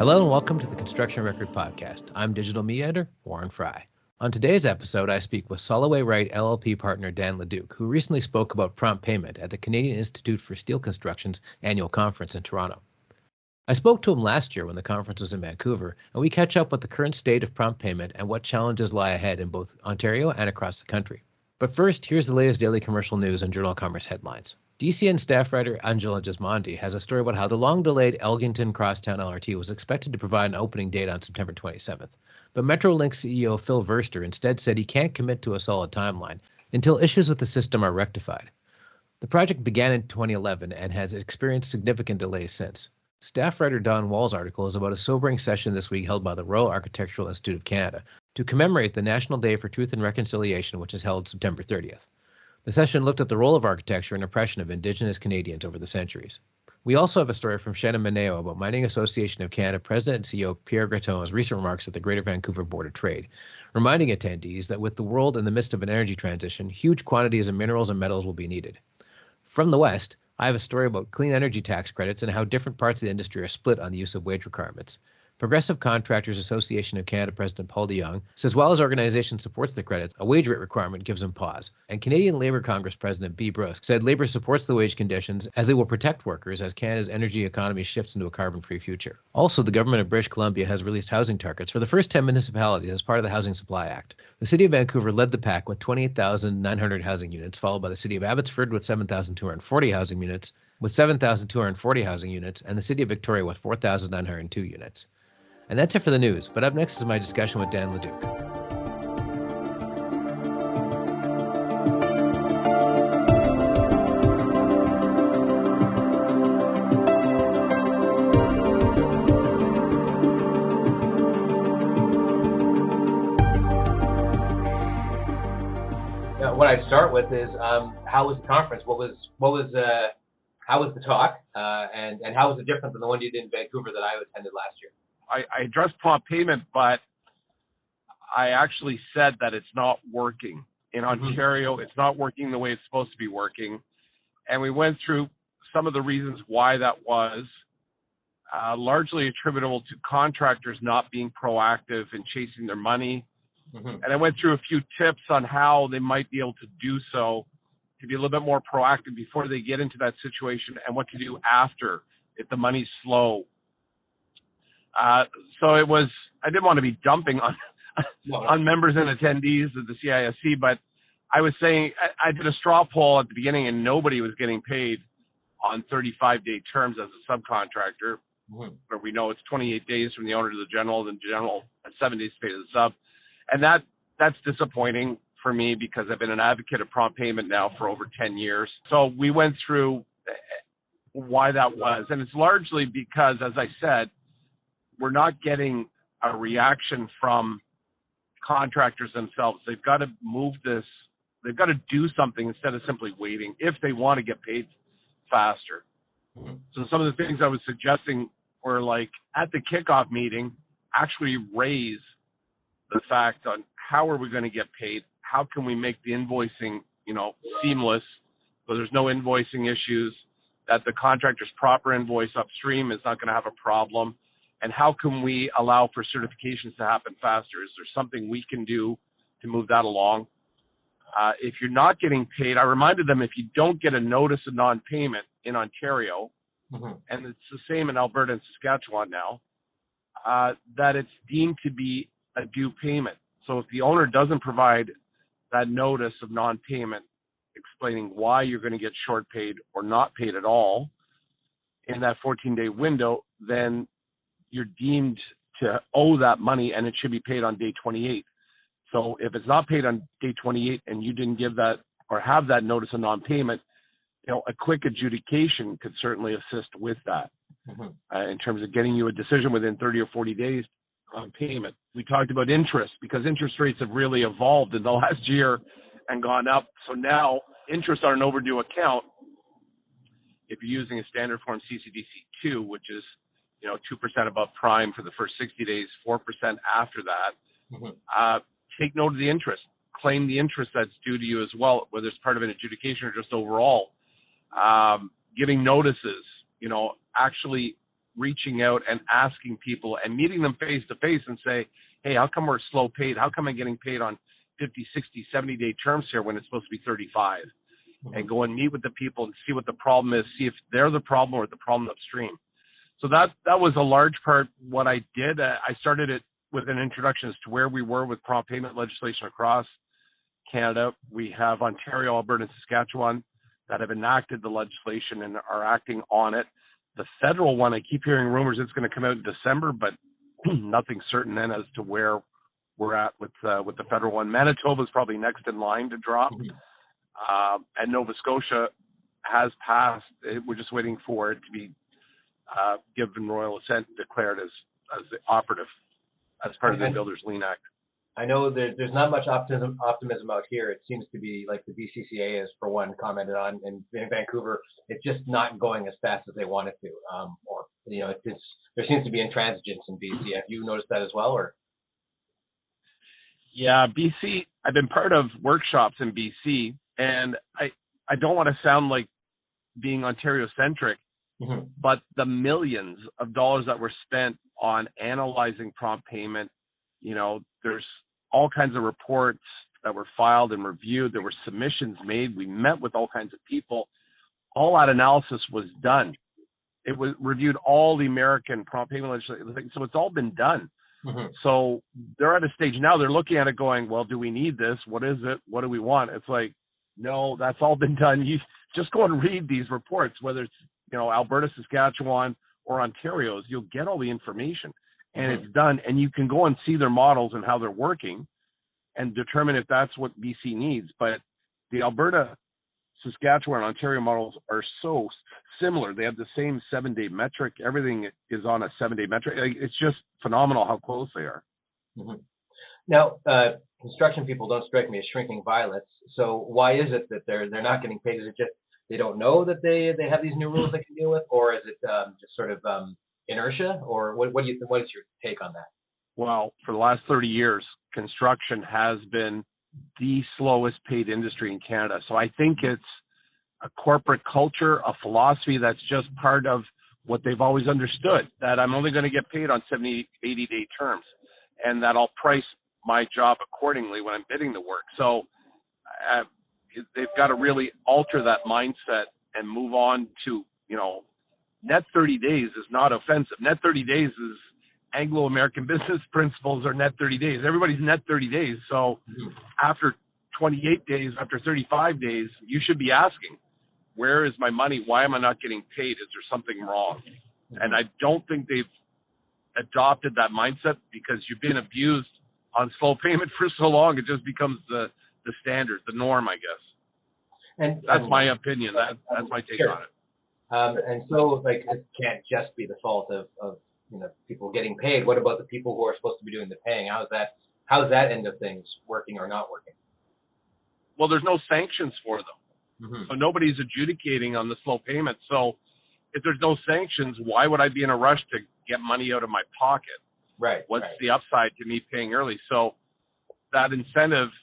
Hello and welcome to the Construction Record Podcast. I'm digital media editor Warren Frey. On today's episode, I speak with Soloway Wright LLP partner Dan Leduc, who recently spoke about prompt payment at the Canadian Institute for Steel Construction's annual conference in Toronto. I spoke to him last year when the conference was in Vancouver, and we catch up with the current state of prompt payment and what challenges lie ahead in both Ontario and across the country. But first, here's the latest daily commercial news and Journal of Commerce headlines. DCN staff writer Angela Gismondi has a story about how the long-delayed Elgington Crosstown LRT was expected to provide an opening date on September 27th. But Metrolink CEO Phil Verster instead said he can't commit to a solid timeline until issues with the system are rectified. The project began in 2011 and has experienced significant delays since. Staff writer Don Wall's article is about a sobering session this week held by the Royal Architectural Institute of Canada to commemorate the National Day for Truth and Reconciliation, which is held September 30th. The session looked at the role of architecture and oppression of Indigenous Canadians over the centuries. We also have a story from Shannon Mineo about Mining Association of Canada President and CEO Pierre Gratton's recent remarks at the Greater Vancouver Board of Trade, reminding attendees that with the world in the midst of an energy transition, huge quantities of minerals and metals will be needed. From the West, I have a story about clean energy tax credits and how different parts of the industry are split on the use of wage requirements. Progressive Contractors Association of Canada President Paul de Jong says while his organization supports the credits, a wage rate requirement gives him pause. And Canadian Labour Congress President B. Bruce said Labour supports the wage conditions as they will protect workers as Canada's energy economy shifts into a carbon-free future. Also, the government of British Columbia has released housing targets for the first 10 municipalities as part of the Housing Supply Act. The City of Vancouver led the pack with 28,900 housing units, followed by the City of Abbotsford with 7,240 housing units, and the City of Victoria with 4,902 units. And that's it for the news, but up next is my discussion with Dan Leduc. What I'd start with is how was the conference? How was the talk? And how was it different than the one you did in Vancouver that I attended last year? I addressed prompt payment, but I actually said that it's not working. In Ontario, it's not working the way it's supposed to be working. And we went through some of the reasons why that was, largely attributable to contractors not being proactive in chasing their money. And I went through a few tips on how they might be able to do so, to be a little bit more proactive before they get into that situation, and what to do after if the money's slow. So I didn't want to be dumping on members and attendees of the CISC, but I was saying I did a straw poll at the beginning and nobody was getting paid on 35-day terms as a subcontractor, where we know it's 28 days from the owner to the general, and the general has 7 days to pay to the sub. And that's disappointing for me because I've been an advocate of prompt payment now for over 10 years. So we went through why that was. And it's largely because, as I said, we're not getting a reaction from contractors themselves. They've got to move this. They've got to do something instead of simply waiting if they want to get paid faster. So some of the things I was suggesting were, like, at the kickoff meeting, actually raise the fact on how are we going to get paid? How can we make the invoicing, seamless so there's no invoicing issues, that the contractor's proper invoice upstream is not going to have a problem? And how can we allow for certifications to happen faster? Is there something we can do to move that along? If you're not getting paid, I reminded them if you don't get a notice of non-payment in Ontario, and it's the same in Alberta and Saskatchewan now, that it's deemed to be a due payment. So if the owner doesn't provide that notice of non-payment explaining why you're going to get short paid or not paid at all in that 14-day window, then you're deemed to owe that money and it should be paid on day 28. So if it's not paid on day 28 and you didn't give that or have that notice of non-payment, a quick adjudication could certainly assist with that in terms of getting you a decision within 30 or 40 days on payment. We talked about interest because interest rates have really evolved in the last year and gone up. So now interest on an overdue account, if you're using a standard form CCDC2, which is 2% above prime for the first 60 days, 4% after that. Take note of the interest. Claim the interest that's due to you as well, whether it's part of an adjudication or just overall. Giving notices, actually reaching out and asking people and meeting them face to face and say, hey, how come we're slow paid? How come I'm getting paid on 50, 60, 70-day terms here when it's supposed to be 35? And go and meet with the people and see what the problem is, see if they're the problem or the problem upstream. So that was a large part what I did. I started it with an introduction as to where we were with prompt payment legislation across Canada. We have Ontario, Alberta, and Saskatchewan that have enacted the legislation and are acting on it. The federal one, I keep hearing rumors it's going to come out in December, but nothing's certain then as to where we're at with the federal one. Manitoba is probably next in line to drop. And Nova Scotia has passed. We're just waiting for it to be given royal assent and declared as the operative as part of the Builders Lien Act. I know that there's not much optimism out here. It seems to be like the BCCA has, for one, commented on in Vancouver. It's just not going as fast as they want it to. There seems to be intransigence in BC. Have you noticed that as well, or? Yeah, BC. I've been part of workshops in BC. And I don't want to sound like being Ontario-centric, but the millions of dollars that were spent on analyzing prompt payment, there's all kinds of reports that were filed and reviewed. There were submissions made. We met with all kinds of people. All that analysis was done. It was reviewed all the American prompt payment legislation. So it's all been done. So they're at a stage now. They're looking at it going, well, do we need this? What is it? What do we want? It's like, no, that's all been done. You just go and read these reports, whether it's, Alberta, Saskatchewan, or Ontario's, you'll get all the information and it's done. And you can go and see their models and how they're working and determine if that's what BC needs. But the Alberta, Saskatchewan, and Ontario models are so similar. They have the same 7-day metric. Everything is on a 7-day metric. It's just phenomenal how close they are. Now, construction people don't strike me as shrinking violets. So why is it that they're not getting paid? Is it just they don't know that they have these new rules they can deal with, or is it just sort of inertia, or what is your take on that? Well, for the last 30 years, construction has been the slowest paid industry in Canada. So I think it's a corporate culture, a philosophy that's just part of what they've always understood, that I'm only going to get paid on 70, 80-day terms, and that I'll price my job accordingly when I'm bidding the work. So they've got to really alter that mindset and move on to, net 30 days is not offensive. Net 30 days is Anglo-American business principles are net 30 days. Everybody's net 30 days. So after 28 days, after 35 days, you should be asking, where is my money? Why am I not getting paid? Is there something wrong? And I don't think they've adopted that mindset because you've been abused on slow payment for so long. It just becomes the standard, the norm, I guess. And that's my opinion. That's my take on it. And so, it can't just be the fault of people getting paid. What about the people who are supposed to be doing the paying? How's that end of things working or not working? Well, there's no sanctions for them. So nobody's adjudicating on the slow payment. So if there's no sanctions, why would I be in a rush to get money out of my pocket? Right. What's the upside to me paying early? So that incentive,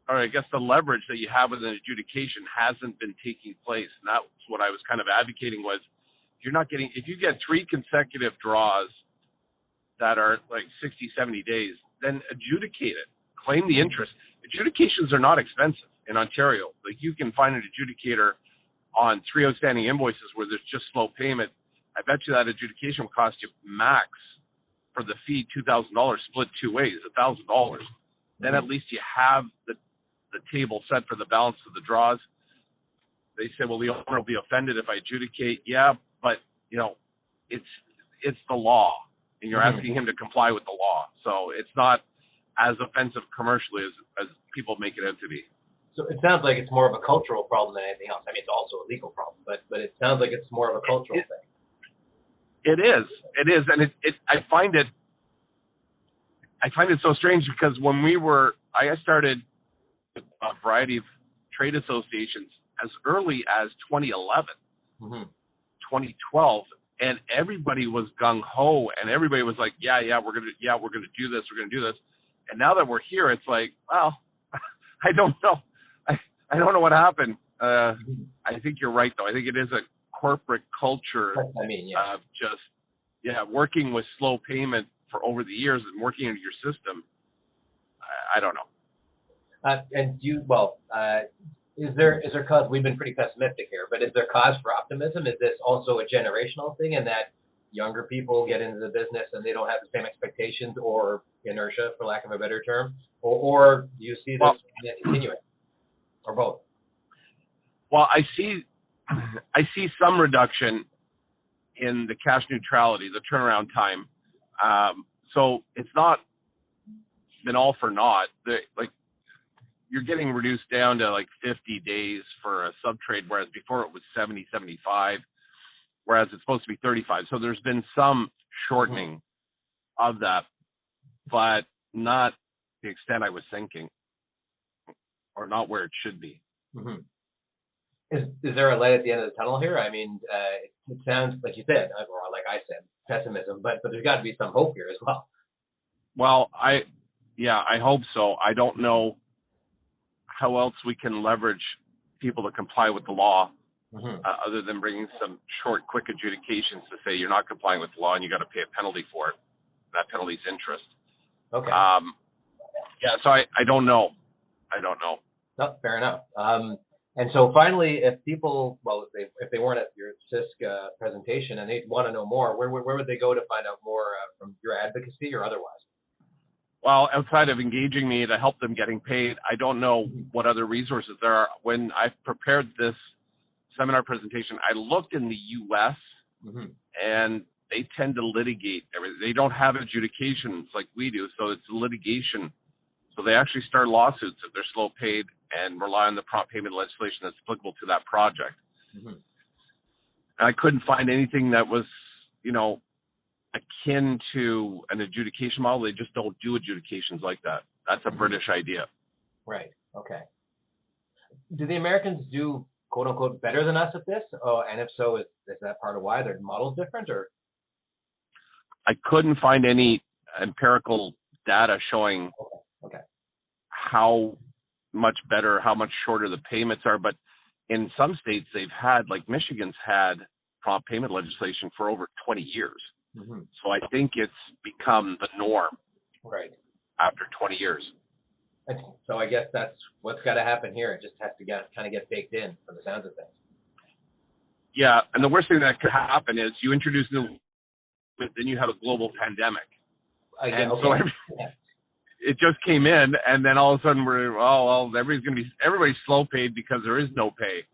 or I guess the leverage that you have with an adjudication hasn't been taking place. And that's what I was kind of advocating was if you get 3 consecutive draws that are like 60, 70 days, then adjudicate it, claim the interest. Adjudications are not expensive in Ontario. Like you can find an adjudicator on 3 outstanding invoices where there's just slow payment. I bet you that adjudication will cost you max for the fee $2,000 split 2 ways, $1,000. Then at least you have the table set for the balance of the draws. They say, well, the owner will be offended if I adjudicate. Yeah, but it's the law, and you're asking him to comply with the law. So it's not as offensive commercially as people make it out to be. So it sounds like it's more of a cultural problem than anything else. I mean, it's also a legal problem, but it sounds like it's more of a cultural thing. It is, and I find it so strange because when I started a variety of trade associations as early as 2011, 2012, and everybody was gung ho, and everybody was like, we're gonna do this, and now that we're here, it's like, well, I don't know. I don't know what happened. I think you're right, though. I think it is a corporate culture. working with slow payment for over the years and working into your system, I don't know. Is there cause? We've been pretty pessimistic here, but is there cause for optimism? Is this also a generational thing, in that younger people get into the business and they don't have the same expectations or inertia, for lack of a better term, or do you see this continuing, or both? Well, I see some reduction in the cash neutrality, the turnaround time. So it's not been all for naught. You're getting reduced down to like 50 days for a sub-trade, whereas before it was 70, 75, whereas it's supposed to be 35. So there's been some shortening of that, but not the extent I was thinking, or not where it should be. Mm-hmm. Is there a light at the end of the tunnel here? I mean, it sounds like you said, or like I said, pessimism, but there's got to be some hope here as well. Well, I hope so. I don't know how else we can leverage people to comply with the law, other than bringing some short, quick adjudications to say you're not complying with the law and you got to pay a penalty for it. That penalty's interest. Okay. So I don't know. No, fair enough. And so finally, if people, if they weren't at your CISC presentation and they want to know more, where would they go to find out more from your advocacy or otherwise? Well, outside of engaging me to help them getting paid, I don't know what other resources there are. When I prepared this seminar presentation, I looked in the U.S. And they tend to litigate everything. They don't have adjudications like we do, so it's litigation. So they actually start lawsuits if they're slow paid and rely on the prompt payment legislation that's applicable to that project. And I couldn't find anything that was, akin to an adjudication model. They just don't do adjudications like that. That's a British idea. Right. Okay. Do the Americans do quote unquote better than us at this? Oh, and if so, is that part of why their model's different, or? I couldn't find any empirical data showing how much better, how much shorter the payments are. But in some states, they've had, like Michigan's had prompt payment legislation for over 20 years. So I think it's become the norm after 20 years. So I guess that's what's got to happen here. It just has to kind of get baked in from the sounds of things. Yeah, and the worst thing that could happen is you introduce new, but then you have a global pandemic. So it just came in, and then all of a sudden everybody's slow paid because there is no pay.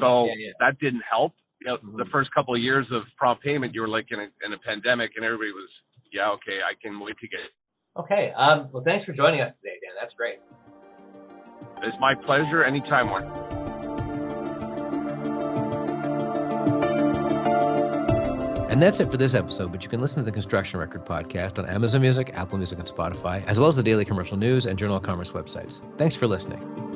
So that didn't help. The first couple of years of prompt payment, you were like in a pandemic, and everybody was, I can wait to get it. Okay. Well, thanks for joining us today, Dan. That's great. It's my pleasure. Anytime, Warren. And that's it for this episode, but you can listen to the Construction Record podcast on Amazon Music, Apple Music, and Spotify, as well as the Daily Commercial News and Journal of Commerce websites. Thanks for listening.